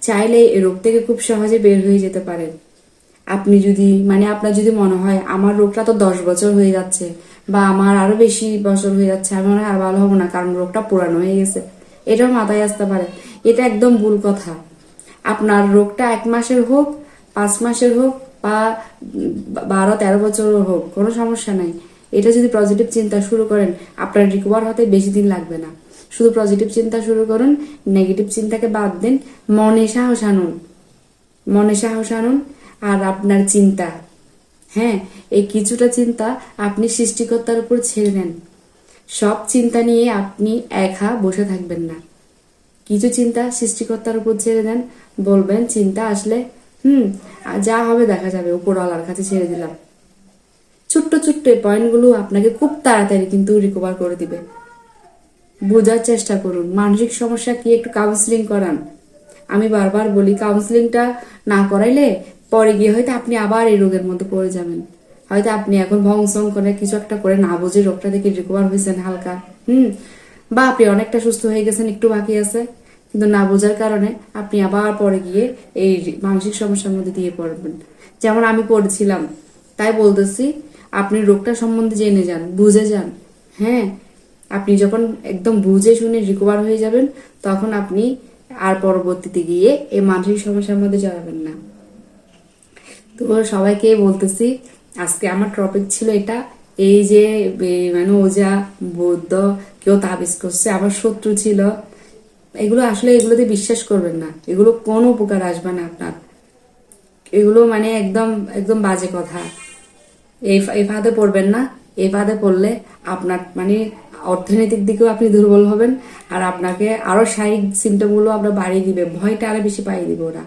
চাইলে এই রোগ থেকে খুব সহজে বের হয়ে যেতে পারেন। আপনি যদি আপনার যদি মনে হয় আমার রোগটা তো 10 বছর হয়ে যাচ্ছে বা আমার আরো বেশি বছর হয়ে যাচ্ছে, আমি মনে হয় আর ভালো হবো না কারণ রোগটা পুরানো হয়ে গেছে, এটাও মাথায় আসতে পারে। এটা একদম ভুল কথা। আপনার রোগটা 1 মাসের হোক, 5 মাসের হোক বা 12-13 বছরের হোক, কোনো সমস্যা নাই। এটা যদি পজিটিভ চিন্তা শুরু করেন, আপনার রিকভার হতে বেশি দিন লাগবে না। শুধু পজিটিভ চিন্তা শুরু করুন, নেগেটিভ চিন্তাকে বাদ দিন, মনে সাহস আনুন, মনে সাহস আনুন। আর আপনার চিন্তা, হ্যাঁ, এই কিছুটা চিন্তা আপনি সৃষ্টিকর্তার উপর ছেড়ে দেন। সব চিন্তা নিয়ে আপনি একা বসে থাকবেন না। কিছু চিন্তা সৃষ্টিকর্তার উপর ছেড়ে দেন, বলবেন চিন্তা আসলে যা হবে দেখা যাবে, উপরওয়ালার কাছে ছেড়ে দিলাম। ছোট্ট ছোট্ট পয়েন্টগুলো আপনাকে খুব তাড়াতাড়ি কিন্তু রিকভার করে দিবে। বোঝার চেষ্টা করুন, মানসিক সমস্যা কি একটু কাউন্সিলিং করান। আমি বারবার বলি কাউন্সিলিংটা না করাইলে পরে গিয়ে হয়তো আপনি আবার এই রোগের মধ্যে পড়ে যাবেন। হয়তো আপনি এখন ভংসং করে কিছু একটা করে না বুঝে রোগটা থেকে রিকভার হয়েছেন হালকা, বা আপনি অনেকটা সুস্থ হয়ে গেছেন, একটু বাকি আছে, কিন্তু না বোঝার কারণে আপনি আবার পরে গিয়ে এই মানসিক সমস্যার মধ্যে দিয়ে পড়বেন, যেমন আমি পড়েছিলাম। তাই বলতেছি, আপনি রোগটা সম্বন্ধে জেনে যান, বুঝে যান। হ্যাঁ, আপনি যখন একদম বুঝে শুনে রিকভার হয়ে যাবেন, তখন আপনি আর পরবর্তীতে গিয়ে এই মানসিক সমস্যার মধ্যে জড়াবেন না। তো সবাইকে বলতেছি, আজকে আমার টপিক ছিল এটা। এই যে ওজা বৌদ্ধ কেউ তাবিজ করছে, আমার শত্রু ছিল, এগুলো আসলে এগুলোতে বিশ্বাস করবেন না। এগুলো কোনো উপকার আসবে না আপনার। এগুলো একদম একদম বাজে কথা। এই ফাঁদে পড়বেন না। এই ফাঁদে পড়লে আপনার অর্থনৈতিক দিকেও আপনি দুর্বল হবেন, আর আপনাকে আরো শারীরিক সিমটম গুলো আমরা বাড়িয়ে দিবে, ভয়টা আরো বেশি পাইয়ে দিবে ওরা।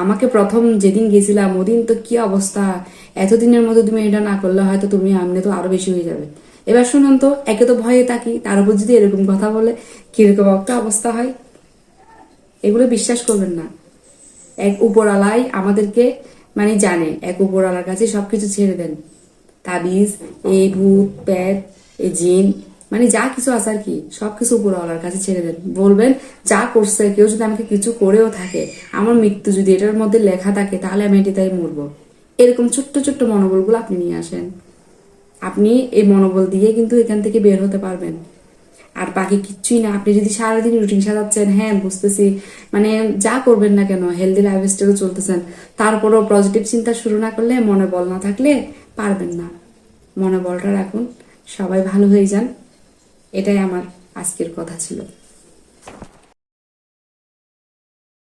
আমাকে প্রথম যেদিন গেছিলাম ওদিন তো কি অবস্থা, এতদিনের মধ্যে তুমি এটা না করলে হয়তো তুমি আমনে তো আরো বেশি হয়ে যাবে। এবার শুনুন তো, একে তো ভয়ে থাকি, তার উপর যদি এরকম কথা বলে কিরকম একটা অবস্থা হয়। এগুলো বিশ্বাস করবেন না। এক উপরালাই আমাদেরকে জানে, এক উপরালার কাছে সবকিছু ছেড়ে দেন। তাবিজ, এই ভূত প্যাত, এই জিন, যা কিছু আছে আর কি, সবকিছু উপরওয়ালার কাছে ছেড়ে দেন। বলবেন যা করছে, কেউ যদি আমাকে কিছু করেও থাকে, আমার মৃত্যু যদি এটার মধ্যে লেখা থাকে, তাহলে আমি এটাই মরবো। এরকম ছোট্ট ছোট্ট মনোবলগুলো আপনি নিয়ে আসেন। আপনি এই মনোবল দিয়ে কিন্তু এখান থেকে বের হতে পারবেন। আর বাকি কিচ্ছুই না। আপনি যদি সারাদিন রুটিন সাজাচ্ছেন, হ্যাঁ বুঝতেছি, যা করবেন না কেন, হেলদি লাইফস্টাইল চলতেছেন, তারপরও পজিটিভ চিন্তা শুরু না করলে, মনে বল না থাকলে পারবেন না। মনে বলটা রাখুন, সবাই ভালো হয়ে যান। এটাই আমার আজকের কথা ছিল।